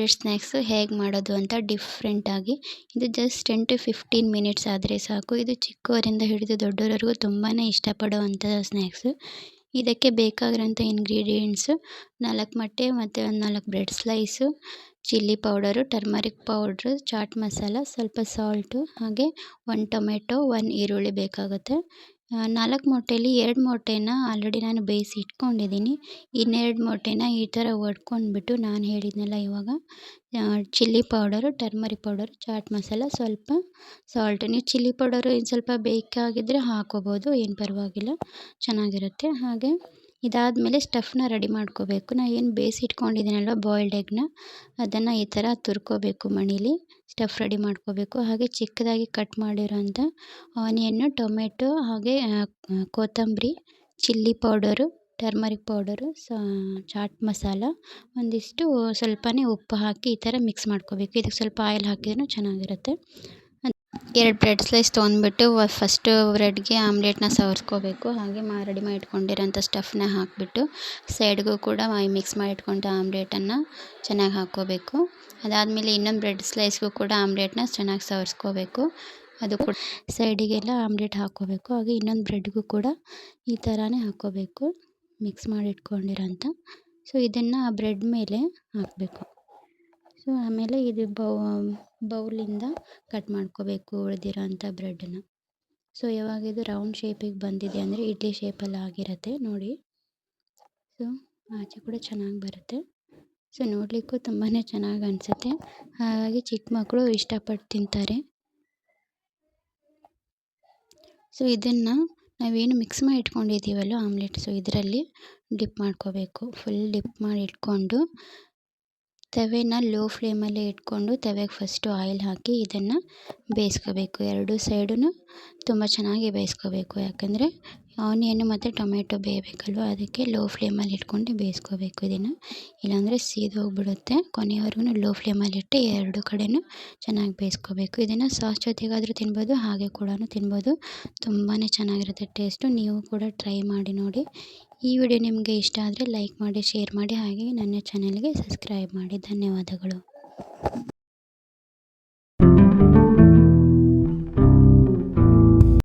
Bread snacks ಹೇಗೆ ಮಾಡೋದು ಅಂತ ಡಿಫ್ರೆಂಟಾಗಿ. ಇದು ಜಸ್ಟ್ 10 to 15 ಮಿನಿಟ್ಸ್ ಆದರೆ ಸಾಕು. ಇದು ಚಿಕ್ಕವರಿಂದ ಹಿಡಿದು ದೊಡ್ಡವರವರೆಗೂ ತುಂಬಾ ಇಷ್ಟಪಡುವಂಥ ಸ್ನ್ಯಾಕ್ಸು. ಇದಕ್ಕೆ ಬೇಕಾಗಿರೋಂಥ ಇಂಗ್ರೀಡಿಯೆಂಟ್ಸು 4 ಮೊಟ್ಟೆ ಮತ್ತು ಒಂದು 4 bread slice, chilli powder, turmeric powder, chaat masala, ಸ್ವಲ್ಪ ಸಾಲ್ಟು, ಹಾಗೆ 1 ಟೊಮೆಟೊ, 1 ಈರುಳ್ಳಿ ಬೇಕಾಗುತ್ತೆ. 4 ಮೊಟ್ಟೆಯಲ್ಲಿ 2 ಮೊಟ್ಟೆನ ಆಲ್ರೆಡಿ ನಾನು ಬೇಯಿಸಿ ಇಟ್ಕೊಂಡಿದ್ದೀನಿ. ಇನ್ನೆರಡು ಮೊಟ್ಟೆನ ಈ ಥರ ಒಡ್ಕೊಂಡ್ಬಿಟ್ಟು ನಾನು ಹೇಳಿದ್ನಲ್ಲ ಇವಾಗ, chilli powder, turmeric powder, chaat masala, ಸ್ವಲ್ಪ ಸಾಲ್ಟು. ನೀವು ಚಿಲ್ಲಿ ಪೌಡರು ಇನ್ನು ಸ್ವಲ್ಪ ಬೇಕಾಗಿದ್ದರೆ ಹಾಕ್ಕೋಬೋದು, ಏನು ಪರವಾಗಿಲ್ಲ, ಚೆನ್ನಾಗಿರುತ್ತೆ. ಹಾಗೆ ಇದಾದಮೇಲೆ ಸ್ಟಫ್ನ ರೆಡಿ ಮಾಡ್ಕೋಬೇಕು. ನಾನು ಏನು ಬೇಯಿಸಿ ಇಟ್ಕೊಂಡಿದ್ದೀನಲ್ವ ಬಾಯ್ಲ್ಡ್ ಎಗ್ನ, ಅದನ್ನು ಈ ಥರ ತುರ್ಕೋಬೇಕು ಮಣೀಲಿ. ಸ್ಟಫ್ ರೆಡಿ ಮಾಡ್ಕೋಬೇಕು. ಹಾಗೆ ಚಿಕ್ಕದಾಗಿ ಕಟ್ ಮಾಡಿರೋಂಥ ಆನಿಯನ್ನು, ಟೊಮೆಟೊ, ಹಾಗೆ ಕೊತ್ತಂಬರಿ, chilli powder, turmeric powder, chaat masala, ಒಂದಿಷ್ಟು ಸ್ವಲ್ಪನೇ ಉಪ್ಪು ಹಾಕಿ ಈ ಥರ ಮಿಕ್ಸ್ ಮಾಡ್ಕೋಬೇಕು. ಇದಕ್ಕೆ ಸ್ವಲ್ಪ ಆಯಿಲ್ ಹಾಕಿದ್ರೂ ಚೆನ್ನಾಗಿರುತ್ತೆ. 2 ಬ್ರೆಡ್ ಸ್ಲೈಸ್ ತೊಗೊಂಡ್ಬಿಟ್ಟು ಫಸ್ಟು ಬ್ರೆಡ್ಗೆ ಆಮ್ಲೆಟ್ನ ಸವರ್ಸ್ಕೋಬೇಕು. ಹಾಗೆ ರೆಡಿ ಮಾಡಿ ಇಟ್ಕೊಂಡಿರೋಂಥ ಸ್ಟಫ್ನ ಹಾಕಿಬಿಟ್ಟು ಸೈಡ್ಗೂ ಕೂಡ ಮಿಕ್ಸ್ ಮಾಡಿ ಇಟ್ಕೊಂಡ ಆಮ್ಲೆಟನ್ನು ಚೆನ್ನಾಗಿ ಹಾಕ್ಕೋಬೇಕು. ಅದಾದಮೇಲೆ ಇನ್ನೊಂದು ಬ್ರೆಡ್ ಸ್ಲೈಸ್ಗೂ ಕೂಡ ಆಮ್ಲೆಟ್ನ ಚೆನ್ನಾಗಿ ಸವರ್ಸ್ಕೋಬೇಕು. ಅದು ಕೂಡ ಸೈಡಿಗೆಲ್ಲ ಆಮ್ಲೆಟ್ ಹಾಕ್ಕೋಬೇಕು. ಹಾಗೆ ಇನ್ನೊಂದು ಬ್ರೆಡ್ಗೂ ಕೂಡ ಈ ಥರನೇ ಹಾಕ್ಕೋಬೇಕು, ಮಿಕ್ಸ್ ಮಾಡಿ ಇಟ್ಕೊಂಡಿರೋಂಥ. ಸೊ ಇದನ್ನು ಆ ಬ್ರೆಡ್ ಮೇಲೆ ಹಾಕಬೇಕು. ಸೊ ಆಮೇಲೆ ಇದು ಬೌಲಿಂದ ಕಟ್ ಮಾಡ್ಕೋಬೇಕು ಉಳಿದಿರೋಂಥ ಬ್ರೆಡ್ಡನ್ನು. ಸೊ ಯಾವಾಗ ಇದು ರೌಂಡ್ ಶೇಪಿಗೆ ಬಂದಿದೆ ಅಂದರೆ ಇಡ್ಲಿ ಶೇಪಲ್ಲಿ ಆಗಿರುತ್ತೆ ನೋಡಿ. ಸೊ ಆಚೆ ಕೂಡ ಚೆನ್ನಾಗಿ ಬರುತ್ತೆ. ಸೊ ನೋಡಲಿಕ್ಕೂ ತುಂಬಾ ಚೆನ್ನಾಗಿ ಅನಿಸುತ್ತೆ. ಹಾಗಾಗಿ ಚಿಕ್ಕ ಮಕ್ಕಳು ಇಷ್ಟಪಟ್ಟು ತಿಂತಾರೆ. ಸೊ ಇದನ್ನು ನಾವೇನು ಮಿಕ್ಸ್ ಮಾಡಿ ಇಟ್ಕೊಂಡಿದ್ದೀವಲ್ಲ ಆಮ್ಲೆಟ್, ಸೊ ಇದರಲ್ಲಿ ಡಿಪ್ ಮಾಡ್ಕೋಬೇಕು. ಫುಲ್ ಡಿಪ್ ಮಾಡಿ ಇಟ್ಕೊಂಡು ತವೆನ ಲೋ ಫ್ಲೇಮಲ್ಲೇ ಇಟ್ಕೊಂಡು ತವೆಗೆ ಫಸ್ಟು ಆಯಿಲ್ ಹಾಕಿ ಇದನ್ನು ಬೇಯಿಸ್ಕೋಬೇಕು. 2 ಸೈಡೂ ತುಂಬ ಚೆನ್ನಾಗಿ ಬೇಯಿಸ್ಕೋಬೇಕು. ಯಾಕಂದರೆ ಆನಿಯನ್ನು ಮತ್ತು ಟೊಮೆಟೊ ಬೇಯಬೇಕಲ್ವ, ಅದಕ್ಕೆ ಲೋ ಫ್ಲೇಮಲ್ಲಿ ಇಟ್ಕೊಂಡು ಬೇಯಿಸ್ಕೋಬೇಕು ಇದನ್ನು. ಇಲ್ಲಾಂದರೆ ಸೀದೋಗ್ಬಿಡುತ್ತೆ. ಕೊನೆಯವರೆಗೂ ಲೋ ಫ್ಲೇಮಲ್ಲಿಟ್ಟು 2 ಕಡೆಯೂ ಚೆನ್ನಾಗಿ ಬೇಯಿಸ್ಕೋಬೇಕು. ಇದನ್ನು ಸಾಸ್ ಜೊತೆಗಾದರೂ ತಿನ್ಬೋದು, ಹಾಗೆ ಕೂಡ ತಿನ್ಬೋದು. ತುಂಬಾ ಚೆನ್ನಾಗಿರುತ್ತೆ ಟೇಸ್ಟು. ನೀವು ಕೂಡ ಟ್ರೈ ಮಾಡಿ ನೋಡಿ. ಈ ವಿಡಿಯೋ ನಿಮಗೆ ಇಷ್ಟ ಆದರೆ ಲೈಕ್ ಮಾಡಿ, ಶೇರ್ ಮಾಡಿ, ಹಾಗೆ ನನ್ನ ಚಾನಲ್ಗೆ ಸಬ್ಸ್ಕ್ರೈಬ್ ಮಾಡಿ. ಧನ್ಯವಾದಗಳು.